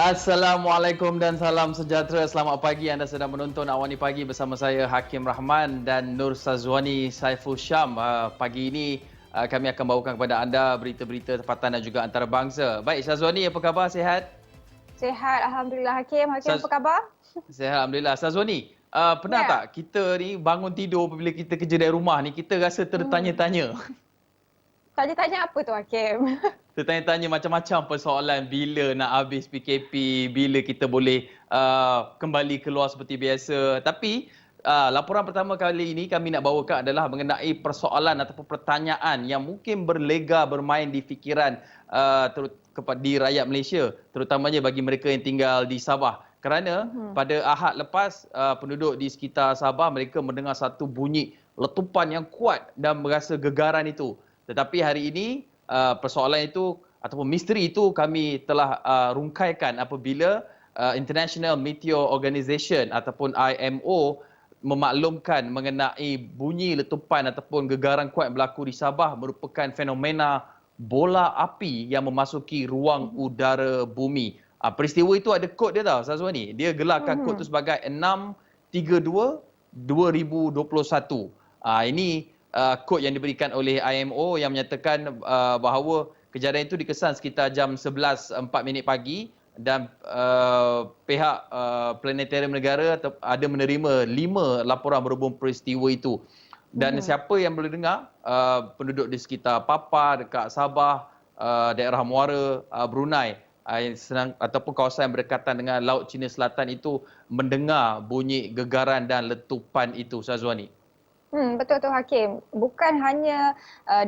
Assalamualaikum dan salam sejahtera. Selamat pagi, anda sedang menonton Awani Pagi bersama saya Hakim Rahman dan Nur Sazwani Saiful Syam. Pagi ini kami akan bawakan kepada anda berita-berita tempatan dan juga antarabangsa. Baik, Sazwani, apa khabar? Sihat? Sihat, Alhamdulillah Hakim. Hakim Saz apa khabar? Sihat, Alhamdulillah. Sazwani, pernah Ya. tak kita ni bangun tidur apabila kita kerja dari rumah ni, kita rasa Hmm. tertanya-tanya? Tanya-tanya apa tu Hakim? Tertanya-tanya macam-macam persoalan bila nak habis PKP, bila kita boleh kembali keluar seperti biasa. Tapi laporan pertama kali ini kami nak bawakan adalah mengenai persoalan ataupun pertanyaan yang mungkin berlega bermain di fikiran di rakyat Malaysia, terutamanya bagi mereka yang tinggal di Sabah. Kerana Mhm. pada Ahad lepas, penduduk di sekitar Sabah mereka mendengar satu bunyi letupan yang kuat dan merasa gegaran itu. Tetapi hari ini persoalan itu ataupun misteri itu kami telah rungkaikan apabila International Meteor Organization ataupun IMO memaklumkan mengenai bunyi letupan ataupun gegaran kuat yang berlaku di Sabah merupakan fenomena bola api yang memasuki ruang Mhm. udara bumi. Peristiwa itu ada kod dia tau, Sazwani. Dia gelarkan kod itu Mhm. sebagai 632-2021. Ini kod yang diberikan oleh IMO yang menyatakan bahawa kejadian itu dikesan sekitar jam 11.04 pagi dan pihak Planetarium Negara ada menerima 5 laporan berhubung peristiwa itu. Dan Mhm. siapa yang boleh dengar, penduduk di sekitar Papar, dekat Sabah, daerah Muara, Brunei, ataupun kawasan yang berdekatan dengan Laut Cina Selatan itu mendengar bunyi gegaran dan letupan itu, Syazwani. Betul tu Hakim. Bukan hanya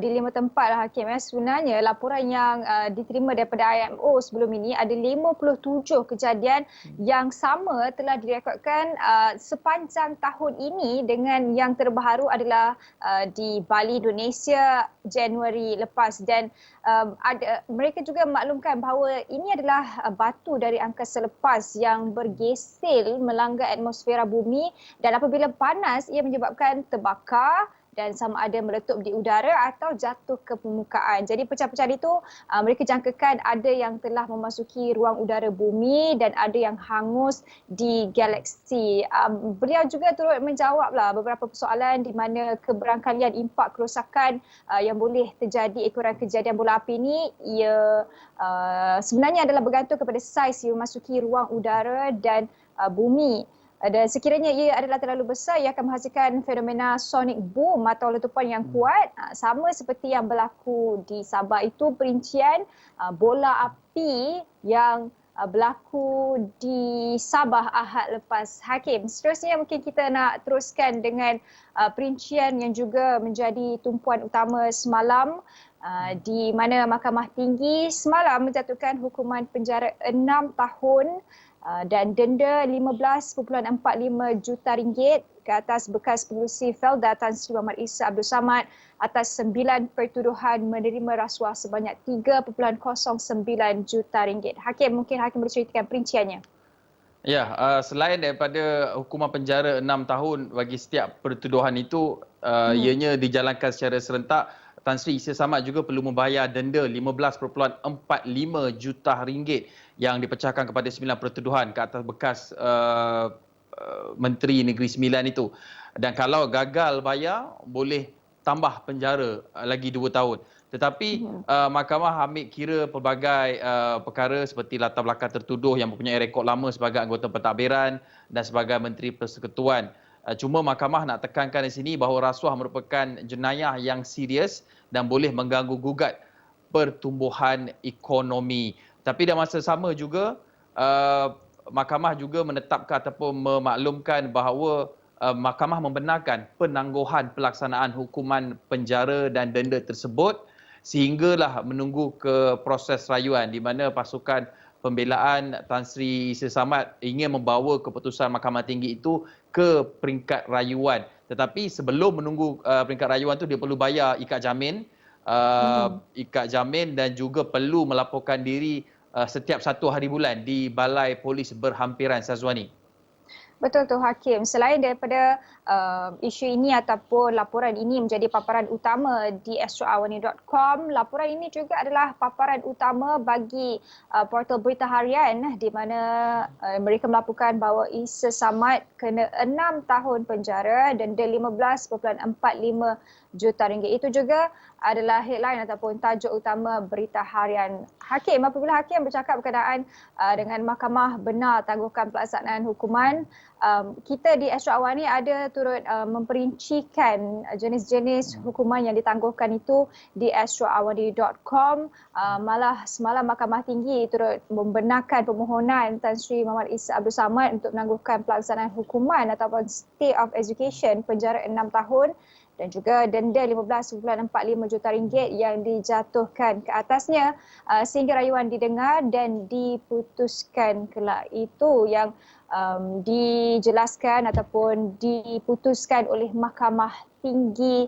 di 5 tempat lah Hakim. Sebenarnya laporan yang diterima daripada IMO sebelum ini ada 57 kejadian yang sama telah direkodkan sepanjang tahun ini, dengan yang terbaru adalah di Bali, Indonesia Januari lepas. Dan mereka juga memaklumkan bahawa ini adalah batu dari angkasa lepas yang bergesel melanggar atmosfera bumi, dan apabila panas ia menyebabkan terbakar dan sama ada meletup di udara atau jatuh ke permukaan. Jadi pecah-pecahan itu mereka jangkakan ada yang telah memasuki ruang udara bumi dan ada yang hangus di galaksi. Beliau juga turut menjawablah beberapa persoalan di mana keberangkalian impak kerosakan yang boleh terjadi ekoran kejadian bola api ini ia sebenarnya adalah bergantung kepada saiz yang memasuki ruang udara dan bumi. Dan sekiranya ia adalah terlalu besar, ia akan menghasilkan fenomena sonic boom atau letupan yang kuat, sama seperti yang berlaku di Sabah. Itu perincian bola api yang berlaku di Sabah Ahad lepas Hakim. Seterusnya mungkin kita nak teruskan dengan perincian yang juga menjadi tumpuan utama semalam, di mana Mahkamah Tinggi semalam menjatuhkan hukuman penjara 6 tahun dan denda RM15.45 juta ke atas bekas pengerusi Felda Tan Sri Muhammad Isa Abdul Samad atas 9 pertuduhan menerima rasuah sebanyak RM3.09 juta. Hakim, mungkin Hakim boleh ceritakan perinciannya. Ya, selain daripada hukuman penjara 6 tahun bagi setiap pertuduhan itu, ianya dijalankan secara serentak, Tan Sri Isa Samad juga perlu membayar denda RM15.45 juta yang dipecahkan kepada 9 pertuduhan ke atas bekas Menteri Negeri Sembilan itu. Dan kalau gagal bayar, boleh tambah penjara lagi 2 tahun. Tetapi mahkamah ambil kira pelbagai perkara seperti latar belakang tertuduh yang mempunyai rekod lama sebagai anggota pentadbiran dan sebagai Menteri Persekutuan. Cuma mahkamah nak tekankan di sini bahawa rasuah merupakan jenayah yang serius dan boleh mengganggu gugat pertumbuhan ekonomi. Tapi dalam masa sama juga, mahkamah juga menetapkan ataupun memaklumkan bahawa mahkamah membenarkan penangguhan pelaksanaan hukuman penjara dan denda tersebut sehinggalah menunggu ke proses rayuan, di mana pasukan pembelaan Tan Sri Isa Samad ingin membawa keputusan Mahkamah Tinggi itu ke peringkat rayuan. Tetapi sebelum menunggu peringkat rayuan itu, dia perlu bayar ikat jamin, dan juga perlu melaporkan diri setiap 1 hari bulan di Balai Polis Berhampiran, Sazwani. Betul tu Hakim. Selain daripada isu ini ataupun laporan ini menjadi paparan utama di astroawani.com, laporan ini juga adalah paparan utama bagi portal berita harian di mana mereka melaporkan bahawa Isa Samad kena 6 tahun penjara dan denda 15.45 juta ringgit. Itu juga adalah headline ataupun tajuk utama berita harian. Hakim, apabila Hakim bercakap berkenaan dengan mahkamah benar tangguhkan pelaksanaan hukuman, kita di Astro Awani ada turut memperincikan jenis-jenis hukuman yang ditangguhkan itu di astroawani.com. Malah semalam Mahkamah Tinggi turut membenarkan permohonan Tan Sri Muhammad Isa Abdul Samad untuk menangguhkan pelaksanaan hukuman ataupun stay of education penjara 6 tahun dan juga denda 15.45 juta ringgit yang dijatuhkan ke atasnya sehingga rayuan didengar dan diputuskan kelak. Itu yang dijelaskan ataupun diputuskan oleh Mahkamah Tinggi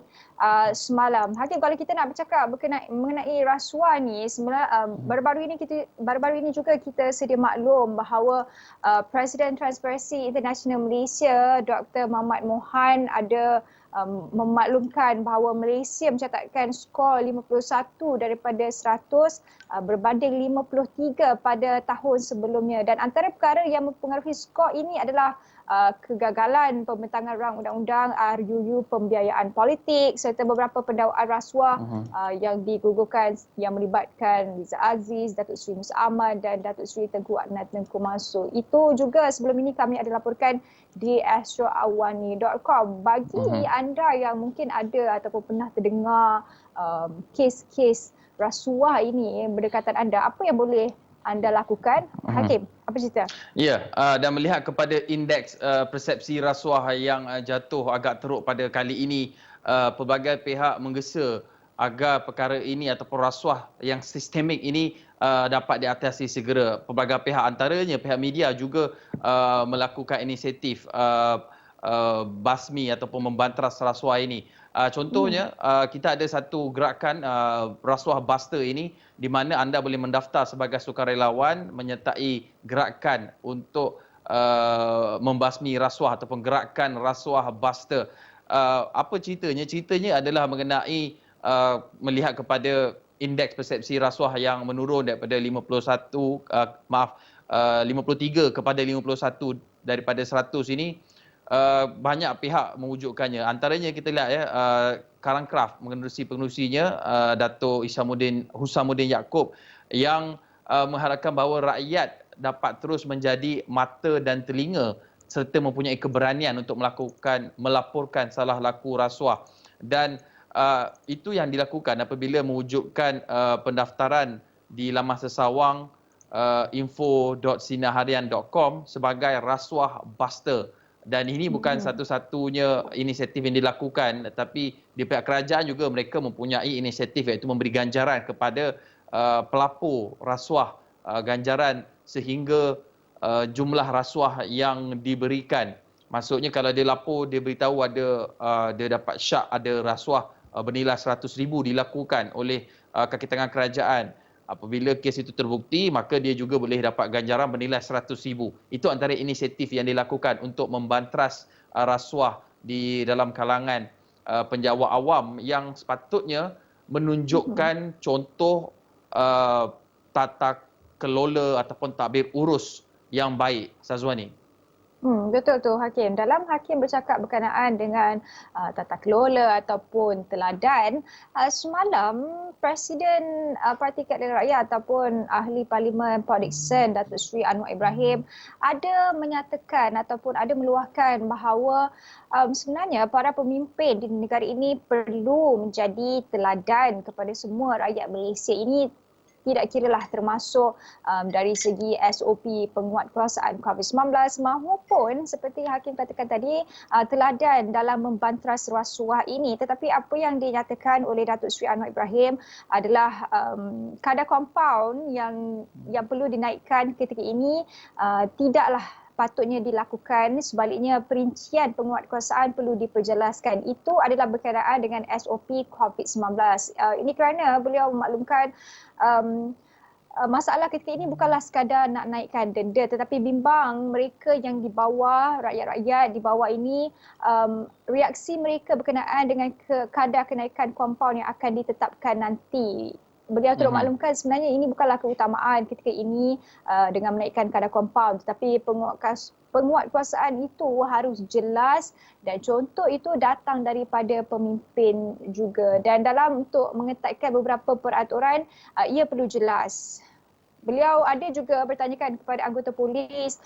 semalam. Hakim, kalau kita nak bercakap mengenai rasuah ni, baru-baru ini juga kita sedia maklum bahawa Presiden Transparency International Malaysia Dr. Mahathir Mohan ada memaklumkan bahawa Malaysia mencatatkan skor 51 daripada 100 berbanding 53 pada tahun sebelumnya, dan antara perkara yang mempengaruhi skor ini adalah kegagalan pembentangan rang undang-undang RUU pembiayaan politik serta beberapa pendakwaan rasuah yang digugurkan yang melibatkan Liza Aziz, Datuk Seri Musa Ahmad dan Datuk Seri Tengku Adnan Tengku Mansur. Itu juga sebelum ini kami ada laporkan di astroawani.com. Bagi anda yang mungkin ada ataupun pernah terdengar kes-kes rasuah ini berdekatan anda, apa yang boleh anda lakukan? Hakim, apa cerita? Ya, dan melihat kepada indeks persepsi rasuah yang jatuh agak teruk pada kali ini, pelbagai pihak menggesa agar perkara ini ataupun rasuah yang sistemik ini dapat diatasi segera. Pelbagai pihak, antaranya pihak media juga melakukan inisiatif basmi ataupun membantras rasuah ini. Contohnya, kita ada satu gerakan rasuah buster ini di mana anda boleh mendaftar sebagai sukarelawan menyertai gerakan untuk membasmi rasuah ataupun gerakan rasuah buster. Apa ceritanya? Ceritanya adalah mengenai melihat kepada indeks persepsi rasuah yang menurun daripada 53 kepada 51 daripada 100 ini. Banyak pihak mewujudkannya. Antaranya kita lihat ya, Karangkraf mengerusi pengerusinya Dato' Husamuddin Yaakob yang mengharapkan bahawa rakyat dapat terus menjadi mata dan telinga serta mempunyai keberanian untuk melaporkan salah laku rasuah. Dan itu yang dilakukan apabila mewujudkan pendaftaran di laman sesawang info.sinarharian.com sebagai rasuah buster. Dan ini bukan satu-satunya inisiatif yang dilakukan, tetapi di pihak kerajaan juga mereka mempunyai inisiatif iaitu memberi ganjaran kepada pelapor rasuah, ganjaran sehingga jumlah rasuah yang diberikan. Maksudnya kalau dia lapor, dia beritahu dia dapat syak ada rasuah bernilai 100,000 dilakukan oleh kaki tangan kerajaan. Apabila kes itu terbukti, maka dia juga boleh dapat ganjaran bernilai 100,000. Itu antara inisiatif yang dilakukan untuk membantras rasuah di dalam kalangan penjawat awam yang sepatutnya menunjukkan contoh tata kelola ataupun tadbir urus yang baik, Sazwani. Betul tu Hakim. Dalam Hakim bercakap berkenaan dengan tata kelola ataupun teladan, semalam Presiden Parti Keadilan Rakyat ataupun Ahli Parlimen Port Dickson, Datuk Seri Anwar Ibrahim ada menyatakan ataupun ada meluahkan bahawa sebenarnya para pemimpin di negara ini perlu menjadi teladan kepada semua rakyat Malaysia. Ini tidak kiralah termasuk dari segi SOP penguatkuasaan COVID-19 maupun seperti Hakim katakan tadi teladan dalam membantras rasuah ini. Tetapi apa yang dinyatakan oleh Datuk Seri Anwar Ibrahim adalah kadar kompaun yang perlu dinaikkan ketika ini tidaklah patutnya dilakukan. Sebaliknya, perincian penguatkuasaan perlu diperjelaskan. Itu adalah berkenaan dengan SOP COVID-19. Ini kerana beliau memaklumkan masalah ketika ini bukanlah sekadar nak naikkan denda, tetapi bimbang mereka yang di bawah, rakyat-rakyat di bawah ini, reaksi mereka berkenaan dengan kadar kenaikan kompaun yang akan ditetapkan nanti. Beliau turut maklumkan sebenarnya ini bukanlah keutamaan ketika ini dengan menaikkan kadar kompaun, tetapi penguatkuasaan itu harus jelas dan contoh itu datang daripada pemimpin juga. Dan dalam untuk mengetatkan beberapa peraturan, ia perlu jelas. Beliau ada juga bertanyakan kepada anggota polis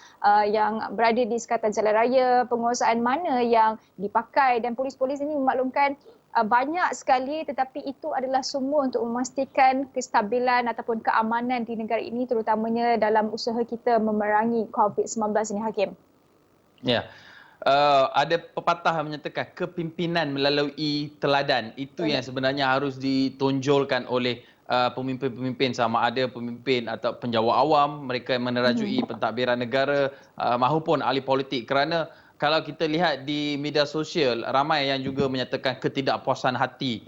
yang berada di sekatan jalan raya, penguasaan mana yang dipakai, dan polis-polis ini memaklumkan banyak sekali, tetapi itu adalah semua untuk memastikan kestabilan ataupun keamanan di negara ini, terutamanya dalam usaha kita memerangi COVID-19 ini, Hakim. Ya. Ada pepatah menyatakan kepimpinan melalui teladan. Itu yang sebenarnya harus ditonjolkan oleh pemimpin-pemimpin, sama ada pemimpin atau penjawat awam, mereka yang menerajui pentadbiran negara maupun ahli politik. Kerana kalau kita lihat di media sosial, ramai yang juga menyatakan ketidakpuasan hati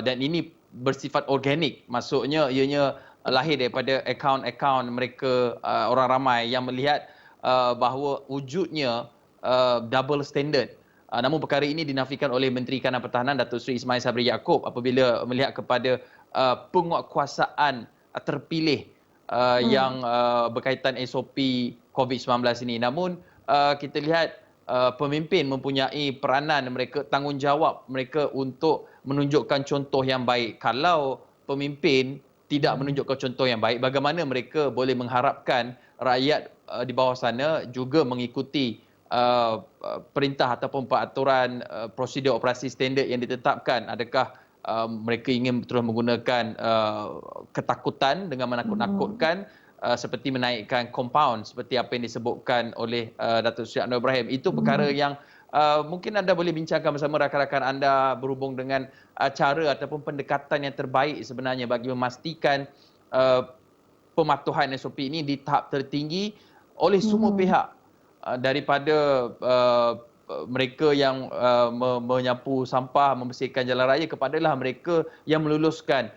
dan ini bersifat organik. Maksudnya ianya lahir daripada akaun-akaun mereka, orang ramai yang melihat bahawa wujudnya double standard. Namun perkara ini dinafikan oleh Menteri Kanan Pertahanan Datuk Seri Ismail Sabri Yaakob apabila melihat kepada penguatkuasaan terpilih yang berkaitan SOP COVID-19 ini. Namun kita lihat pemimpin mempunyai peranan mereka, tanggungjawab mereka untuk menunjukkan contoh yang baik. Kalau pemimpin tidak menunjukkan contoh yang baik, bagaimana mereka boleh mengharapkan rakyat di bawah sana juga mengikuti perintah ataupun peraturan prosedur operasi standard yang ditetapkan? Adakah mereka ingin terus menggunakan ketakutan dengan menakut-nakutkan seperti menaikkan kompaun seperti apa yang disebutkan oleh Datuk Seri Anwar Ibrahim? Itu perkara yang mungkin anda boleh bincangkan bersama rakan-rakan anda berhubung dengan cara ataupun pendekatan yang terbaik sebenarnya bagi memastikan pematuhan SOP ini di tahap tertinggi oleh semua pihak, daripada mereka yang menyapu sampah, membersihkan jalan raya, kepadalah mereka yang meluluskan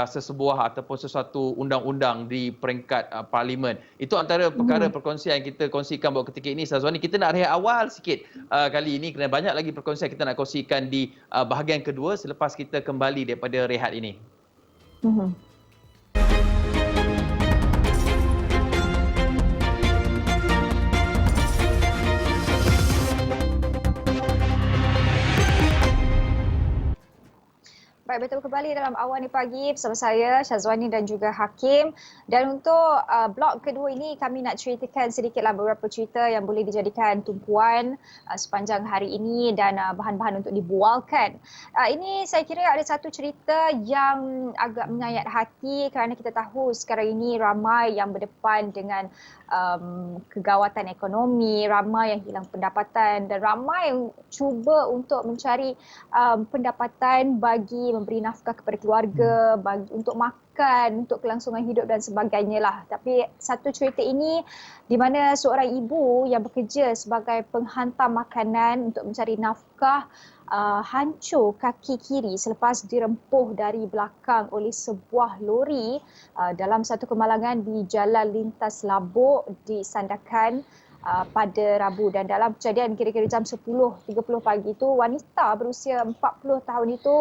sesebuah ataupun sesuatu undang-undang di peringkat parlimen. Itu antara perkara perkongsian yang kita kongsikan buat ketika ini, Syazwani. Kita nak rehat awal sikit kali ini kerana banyak lagi perkongsian kita nak kongsikan di bahagian kedua selepas kita kembali daripada rehat ini. Baik, betul kembali dalam Awal Ni Pagi bersama saya, Syazwani dan juga Hakim. Dan untuk blok kedua ini, kami nak ceritakan sedikitlah beberapa cerita yang boleh dijadikan tumpuan sepanjang hari ini dan bahan-bahan untuk dibualkan. Ini saya kira ada satu cerita yang agak menyayat hati kerana kita tahu sekarang ini ramai yang berdepan dengan kegawatan ekonomi, ramai yang hilang pendapatan dan ramai yang cuba untuk mencari pendapatan bagi memberi nafkah kepada keluarga, bagi untuk makan, untuk kelangsungan hidup dan sebagainya lah. Tapi satu cerita ini di mana seorang ibu yang bekerja sebagai penghantar makanan untuk mencari nafkah hancur kaki kiri selepas dirempuh dari belakang oleh sebuah lori dalam satu kemalangan di Jalan Lintas Labuk di Sandakan pada Rabu. Dan dalam kejadian kira-kira jam 10.30 pagi itu, wanita berusia 40 tahun itu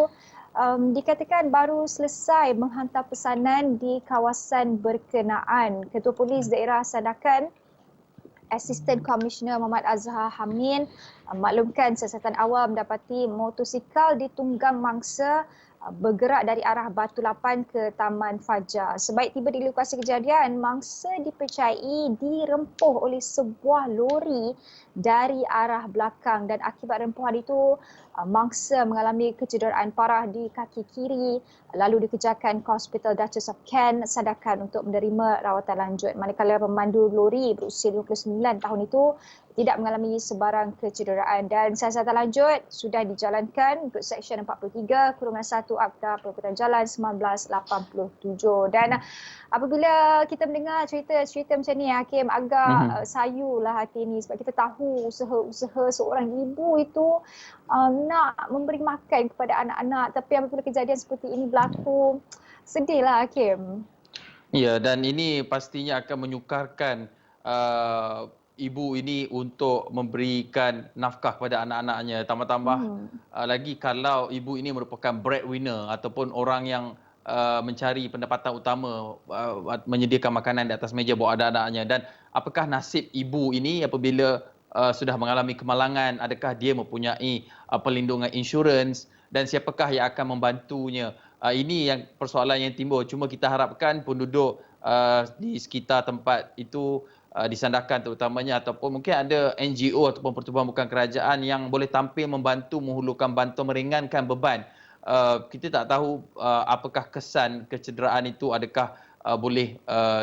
dikatakan baru selesai menghantar pesanan di kawasan berkenaan. Ketua Polis Daerah Sandakan, Asisten Komisioner Muhammad Azhar Hamin maklumkan siasatan awal mendapati motosikal ditunggang mangsa bergerak dari arah Batu Lapan ke Taman Fajar. Sebaik tiba di lokasi kejadian, mangsa dipercayai dirempuh oleh sebuah lori dari arah belakang dan akibat rempuhan itu mangsa mengalami kecederaan parah di kaki kiri lalu dikejarkan ke Hospital Duchess of Kent Sandakan untuk menerima rawatan lanjut. Manakala pemandu lori berusia 29 tahun itu tidak mengalami sebarang kecederaan dan siasatan lanjut sudah dijalankan untuk Seksyen 43 Kurungan 1 Akta Perhubungan Jalan 1987. Dan apabila kita mendengar cerita-cerita macam ni, Hakim, agak sayulah hati ni sebab kita tahu usaha-usaha seorang ibu itu nak memberi makan kepada anak-anak, tapi apabila kejadian seperti ini berlaku, sedihlah, Hakim. Ya, dan ini pastinya akan menyukarkan ibu ini untuk memberikan nafkah kepada anak-anaknya. Tambah-tambah Mhm. lagi kalau ibu ini merupakan breadwinner ataupun orang yang mencari pendapatan utama, menyediakan makanan di atas meja buat anak-anaknya. Dan apakah nasib ibu ini apabila sudah mengalami kemalangan? Adakah dia mempunyai perlindungan insurans dan siapakah yang akan membantunya? Ini yang persoalan yang timbul. Cuma kita harapkan penduduk di sekitar tempat itu disandarkan terutamanya ataupun mungkin ada NGO ataupun pertubuhan bukan kerajaan yang boleh tampil membantu menghulurkan bantuan meringankan beban. Kita tak tahu apakah kesan kecederaan itu adakah boleh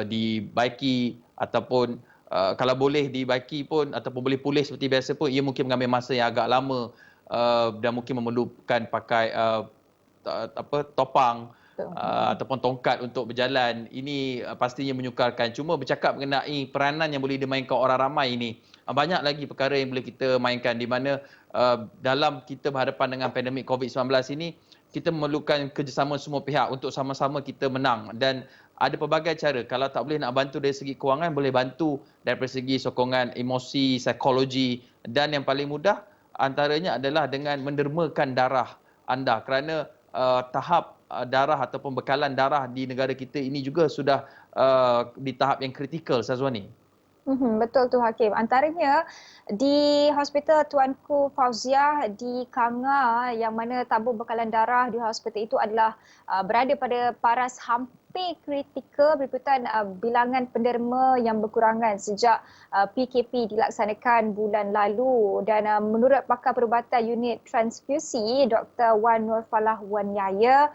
dibaiki ataupun kalau boleh dibaiki pun ataupun boleh pulih seperti biasa pun ia mungkin mengambil masa yang agak lama dan mungkin memerlukan pakai topang Betul. Mhm. ataupun tongkat untuk berjalan. Ini pastinya menyukarkan. Cuma bercakap mengenai peranan yang boleh dimainkan orang ramai ini, banyak lagi perkara yang boleh kita mainkan di mana dalam kita berhadapan dengan pandemik COVID-19 ini, kita memerlukan kerjasama semua pihak untuk sama-sama kita menang. Dan ada pelbagai cara. Kalau tak boleh nak bantu dari segi kewangan, boleh bantu dari segi sokongan emosi, psikologi, dan yang paling mudah antaranya adalah dengan mendermakan darah anda, kerana tahap darah ataupun bekalan darah di negara kita ini juga sudah di tahap yang kritikal, Sazwani. Betul tu Hakim. Antaranya di Hospital Tuanku Fauziah di Kanga yang mana tabung bekalan darah di hospital itu adalah berada pada paras hampir kritikal berikutan bilangan penderma yang berkurangan sejak PKP dilaksanakan bulan lalu. Dan menurut pakar perubatan unit transfusi Dr. Wan Nur Falah Wan Yaya,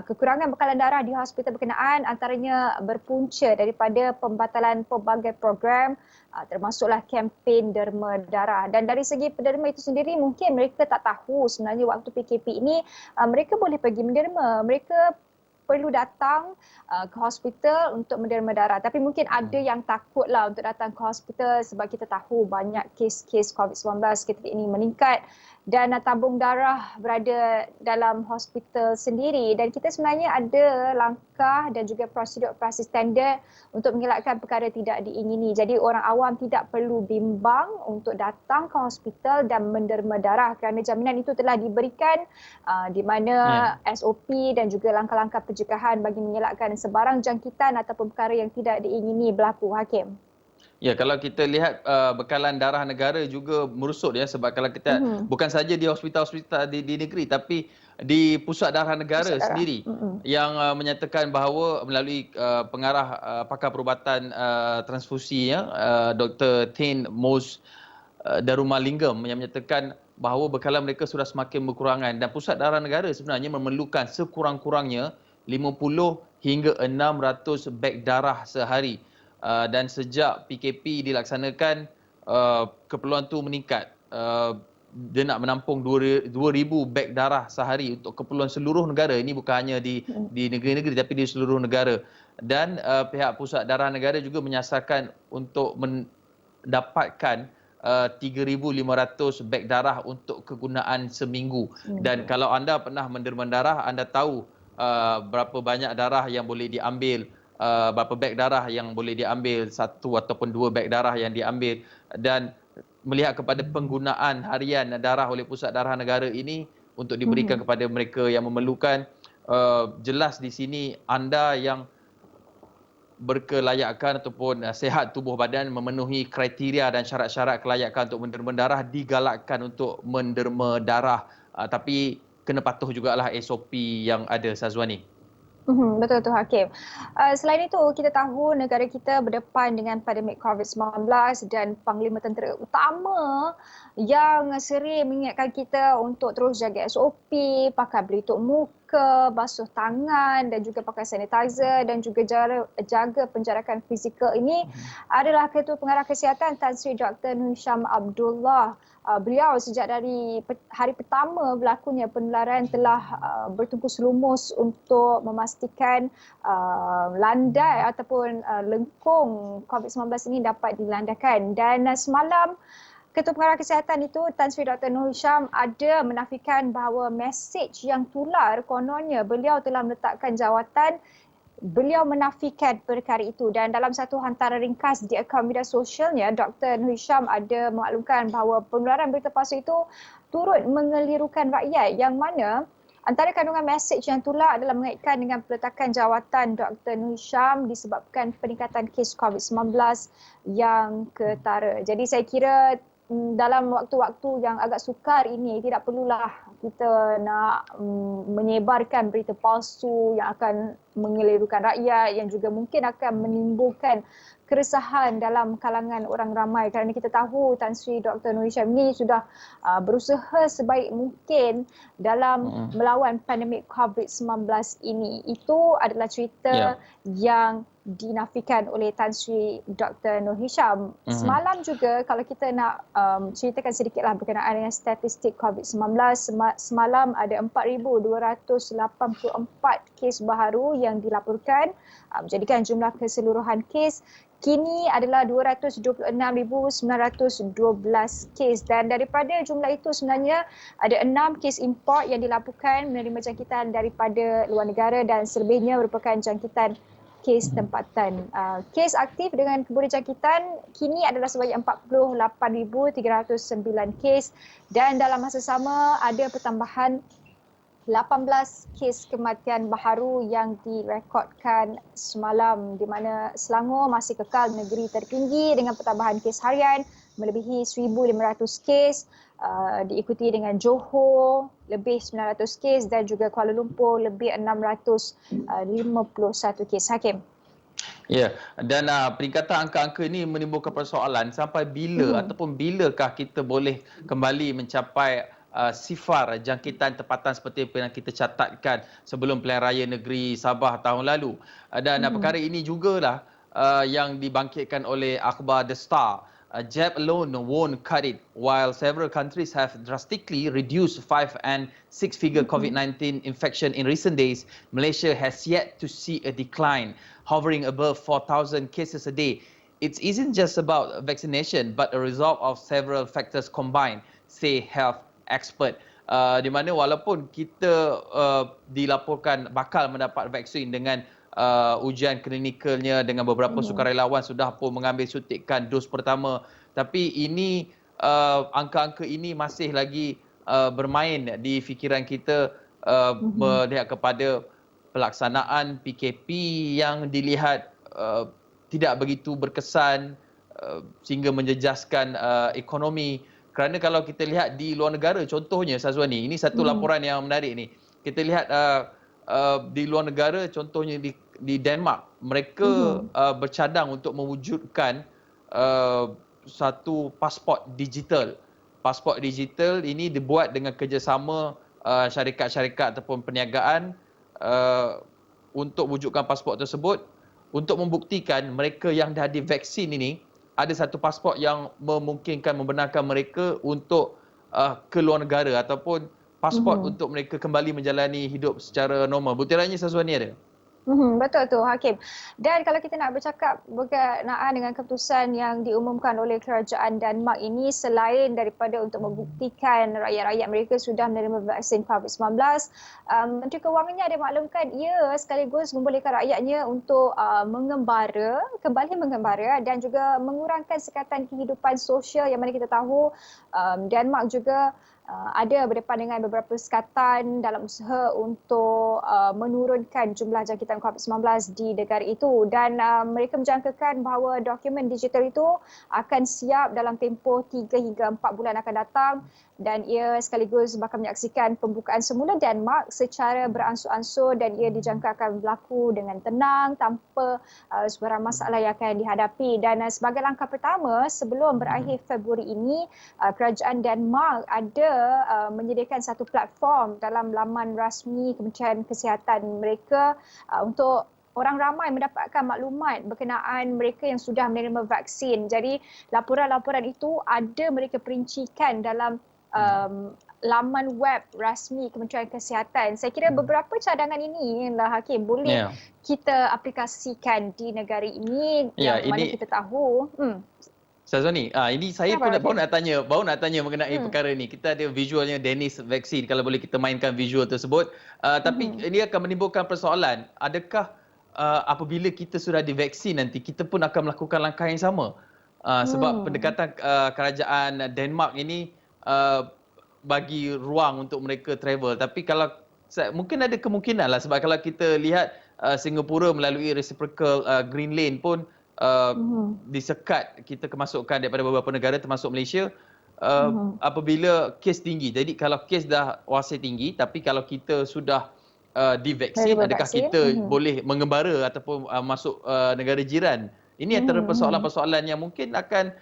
kekurangan bekalan darah di hospital berkenaan antaranya berpunca daripada pembatalan pelbagai program termasuklah kempen derma darah. Dan dari segi penderma itu sendiri mungkin mereka tak tahu sebenarnya waktu PKP ini mereka boleh pergi menderma. Mereka perlu datang ke hospital untuk menderma darah. Tapi mungkin ada yang takutlah untuk datang ke hospital sebab kita tahu banyak kes-kes COVID-19 ketika ini meningkat dan tabung darah berada dalam hospital sendiri. Dan kita sebenarnya ada langkah dan juga prosedur operasi standard untuk mengelakkan perkara tidak diingini. Jadi orang awam tidak perlu bimbang untuk datang ke hospital dan menderma darah kerana jaminan itu telah diberikan di mana SOP dan juga langkah-langkah pencegahan bagi mengelakkan sebarang jangkitan ataupun perkara yang tidak diingini berlaku, Hakim. Ya, kalau kita lihat bekalan darah negara juga merosot ya, sebab kalau kita Mhm. bukan saja di hospital-hospital di negeri tapi di pusat darah negara Pusat darah. sendiri yang menyatakan bahawa melalui pengarah pakar perubatan transfusi ya, Dr. Tin Mos Darumalingam yang menyatakan bahawa bekalan mereka sudah semakin berkurangan dan pusat darah negara sebenarnya memerlukan sekurang-kurangnya 50 hingga 600 beg darah sehari. Dan sejak PKP dilaksanakan, keperluan itu meningkat. Dia nak menampung 2,000 beg darah sehari untuk keperluan seluruh negara. Ini bukan hanya di negeri-negeri tapi di seluruh negara. Dan pihak pusat darah negara juga menyasarkan untuk mendapatkan 3,500 beg darah untuk kegunaan seminggu. Dan kalau anda pernah menderma darah, anda tahu berapa banyak darah yang boleh diambil, berapa beg darah yang boleh diambil, 1 ataupun 2 beg darah yang diambil. Dan melihat kepada penggunaan harian darah oleh pusat darah negara ini untuk diberikan kepada mereka yang memerlukan, jelas di sini anda yang berkelayakan ataupun sihat tubuh badan memenuhi kriteria dan syarat-syarat kelayakan untuk menderma darah digalakkan untuk menderma darah. Tapi kena patuh jugalah SOP yang ada, Sazwani. Betul tu Hakim. Selain itu, kita tahu negara kita berdepan dengan pandemik COVID-19 dan Panglima Tentera Utama yang sering mengingatkan kita untuk terus jaga SOP, pakai pelitup muka, basuh tangan dan juga pakai sanitizer dan juga jaga penjarakan fizikal ini adalah Ketua Pengarah Kesihatan Tan Sri Dr. Nur Hisham Abdullah. Beliau sejak dari hari pertama berlakunya penularan telah bertungkus lumus untuk memastikan landai ataupun lengkung COVID-19 ini dapat dilandaikan. Dan semalam Ketua Pengarah Kesihatan itu, Tan Sri Dr. Nur Hisham, ada menafikan bahawa mesej yang tular kononnya beliau telah meletakkan jawatan beliau menafikan perkara itu dan dalam satu hantaran ringkas di akaun media sosialnya, Dr. Nur Hisham ada maklumkan bahawa penularan berita palsu itu turut mengelirukan rakyat yang mana antara kandungan mesej yang tular adalah mengaitkan dengan peletakan jawatan Dr. Nur Hisham disebabkan peningkatan kes COVID-19 yang ketara. Jadi saya kira dalam waktu-waktu yang agak sukar ini tidak perlulah kita nak menyebarkan berita palsu yang akan mengelirukan rakyat yang juga mungkin akan menimbulkan keresahan dalam kalangan orang ramai kerana kita tahu Tan Sri Dr. Nur Hisham ini sudah berusaha sebaik mungkin dalam melawan pandemik COVID-19 ini. Itu adalah cerita yang dinafikan oleh Tan Sri Dr. Nur Hisham. Semalam juga kalau kita nak ceritakan sedikitlah berkenaan dengan statistik COVID-19, semalam ada 4,284 kes baharu yang dilaporkan, menjadikan jumlah keseluruhan kes kini adalah 226,912 kes dan daripada jumlah itu sebenarnya ada 6 kes import yang dilaporkan menerima jangkitan daripada luar negara dan selebihnya merupakan jangkitan kes tempatan. Kes aktif dengan keboleh jangkitan kini adalah sebanyak 48,309 kes dan dalam masa sama ada pertambahan 18 kes kematian baharu yang direkodkan semalam di mana Selangor masih kekal negeri tertinggi dengan pertambahan kes harian melebihi 1,500 kes, diikuti dengan Johor lebih 900 kes dan juga Kuala Lumpur lebih 651 kes. Hakim. Ya, dan peningkatan angka-angka ini menimbulkan persoalan sampai bila ataupun bilakah kita boleh kembali mencapai sifar jangkitan tempatan seperti apa yang kita catatkan sebelum pilihan raya negeri Sabah tahun lalu. Dan perkara ini jugalah yang dibangkitkan oleh akhbar The Star. Jab alone won't cut it. While several countries have drastically reduced 5 and 6-figure COVID-19 infection in recent days, Malaysia has yet to see a decline, hovering above 4,000 cases a day. It isn't just about vaccination, but a result of several factors combined, say health expert. Di mana walaupun kita dilaporkan bakal mendapat vaksin dengan ujian klinikalnya dengan beberapa sukarelawan sudah pun mengambil suntikan dos pertama, tapi ini angka-angka ini masih lagi bermain di fikiran kita melihat kepada pelaksanaan PKP yang dilihat tidak begitu berkesan sehingga menjejaskan ekonomi. Kerana kalau kita lihat di luar negara, contohnya Sazwani, ini satu laporan yang menarik ni. Kita lihat di luar negara, contohnya di Denmark, mereka bercadang untuk mewujudkan satu pasport digital. Pasport digital ini dibuat dengan kerjasama syarikat-syarikat ataupun perniagaan untuk wujudkan pasport tersebut untuk membuktikan mereka yang dah divaksin ini ada satu pasport yang memungkinkan membenarkan mereka untuk ke luar negara ataupun pasport untuk mereka kembali menjalani hidup secara normal. Butirannya Sazwani ada? Betul tu Hakim. Dan kalau kita nak bercakap berkenaan dengan keputusan yang diumumkan oleh kerajaan Denmark ini, selain daripada untuk membuktikan rakyat-rakyat mereka sudah menerima vaksin COVID-19, Menteri Kewangannya ada maklumkan ia sekaligus membolehkan rakyatnya untuk kembali mengembara dan juga mengurangkan sekatan kehidupan sosial yang mana kita tahu Denmark juga ada berdepan dengan beberapa sekatan dalam usaha untuk menurunkan jumlah jangkitan COVID-19 di negara itu dan mereka menjangkakan bahawa dokumen digital itu akan siap dalam tempoh 3 hingga 4 bulan akan datang dan ia sekaligus bakal menyaksikan pembukaan semula Denmark secara beransur-ansur dan ia dijangka akan berlaku dengan tenang tanpa sebarang masalah yang akan dihadapi. Dan sebagai langkah pertama sebelum berakhir Februari ini, kerajaan Denmark ada menyediakan satu platform dalam laman rasmi Kementerian Kesihatan mereka untuk orang ramai mendapatkan maklumat berkenaan mereka yang sudah menerima vaksin. Jadi laporan-laporan itu ada mereka perincikan dalam laman web rasmi Kementerian Kesihatan. Saya kira beberapa cadangan ini lah Hakim boleh kita aplikasikan di negara ini yang mana kita tahu. Sazwani, ini saya pun baru nak tanya mengenai perkara ni. Kita ada visualnya Dennis vaksin, kalau boleh kita mainkan visual tersebut. Tapi ini akan menimbulkan persoalan. Adakah apabila kita sudah divaksin nanti, kita pun akan melakukan langkah yang sama. Sebab pendekatan kerajaan Denmark ini bagi ruang untuk mereka travel. Tapi kalau mungkin ada kemungkinan lah, sebab kalau kita lihat Singapura melalui reciprocal green lane pun disekat kita kemasukan daripada beberapa negara termasuk Malaysia apabila kes tinggi. Jadi kalau kes dah wasir tinggi, tapi kalau kita sudah divaksin, adakah kita boleh mengembara ataupun masuk negara jiran? Ini antara persoalan-persoalan yang mungkin akan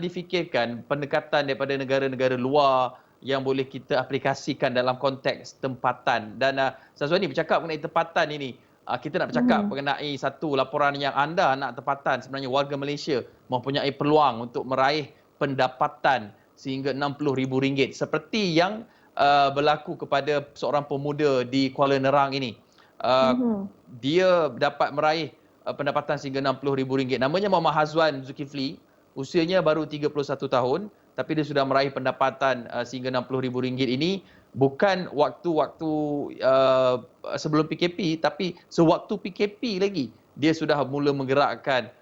difikirkan, pendekatan daripada negara-negara luar yang boleh kita aplikasikan dalam konteks tempatan. Dan Syazwani bercakap mengenai tempatan ini, kita nak bercakap mengenai satu laporan yang anda nak tempatan, sebenarnya warga Malaysia mempunyai peluang untuk meraih pendapatan sehingga RM60,000 seperti yang berlaku kepada seorang pemuda di Kuala Nerang ini. Dia dapat meraih pendapatan sehingga RM60,000. Namanya Muhammad Hazwan Zulkifli, usianya baru 31 tahun, tapi dia sudah meraih pendapatan sehingga RM60,000 ini bukan waktu-waktu sebelum PKP, tapi sewaktu PKP lagi dia sudah mula menggerakkan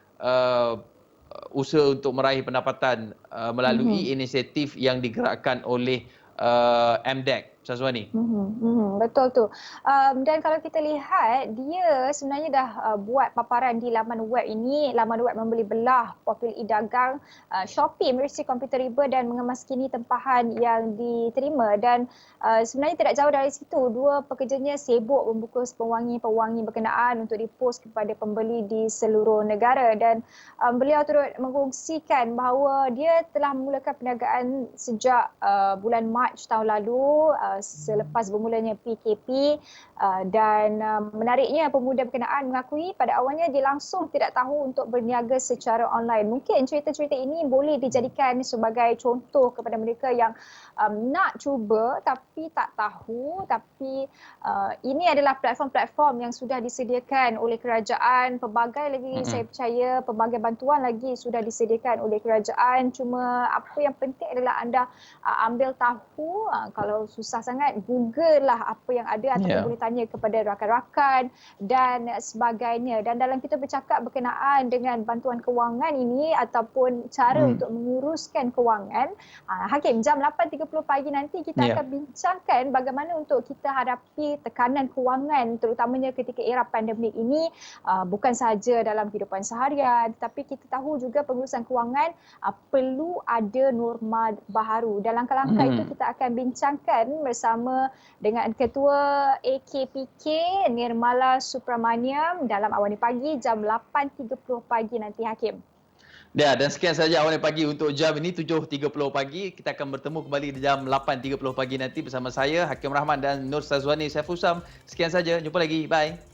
usaha untuk meraih pendapatan melalui inisiatif yang digerakkan oleh MDEC. Syazwani. Betul tu. Dan kalau kita lihat, dia sebenarnya dah buat paparan di laman web ini, laman web membeli belah profil e-dagang Shopee merisi komputer riba dan mengemaskini tempahan yang diterima. Dan sebenarnya tidak jauh dari situ, dua pekerjanya sibuk membungkus pewangi-pewangi berkenaan untuk dipost kepada pembeli di seluruh negara. Dan beliau turut mengkongsikan bahawa dia telah memulakan perniagaan sejak bulan Mac tahun lalu, selepas bermulanya PKP, dan menariknya pemuda berkenaan mengakui pada awalnya dia langsung tidak tahu untuk berniaga secara online. Mungkin cerita-cerita ini boleh dijadikan sebagai contoh kepada mereka yang nak cuba tapi tak tahu. Tapi ini adalah platform-platform yang sudah disediakan oleh kerajaan. Pelbagai lagi saya percaya pelbagai bantuan lagi sudah disediakan oleh kerajaan. Cuma apa yang penting adalah anda ambil tahu. Kalau susah sangat, Google lah apa yang ada ataupun boleh tanya kepada rakan-rakan dan sebagainya. Dan dalam kita bercakap berkenaan dengan bantuan kewangan ini ataupun cara untuk menguruskan kewangan, Hakim, jam 8.30 pagi nanti kita akan bincangkan bagaimana untuk kita hadapi tekanan kewangan terutamanya ketika era pandemik ini, bukan sahaja dalam kehidupan seharian, tetapi kita tahu juga pengurusan kewangan perlu ada norma baharu. Dan langkah-langkah itu kita akan bincangkan bersama dengan Ketua AKPK Nirmala Supramaniam dalam Awal Ni Pagi jam 8.30 pagi nanti, Hakim. Ya, dan sekian saja Awal Ni Pagi untuk jam ini 7.30 pagi. Kita akan bertemu kembali di jam 8.30 pagi nanti bersama saya Hakim Rahman dan Nur Syazwani Saiful Sam. Sekian saja, jumpa lagi. Bye.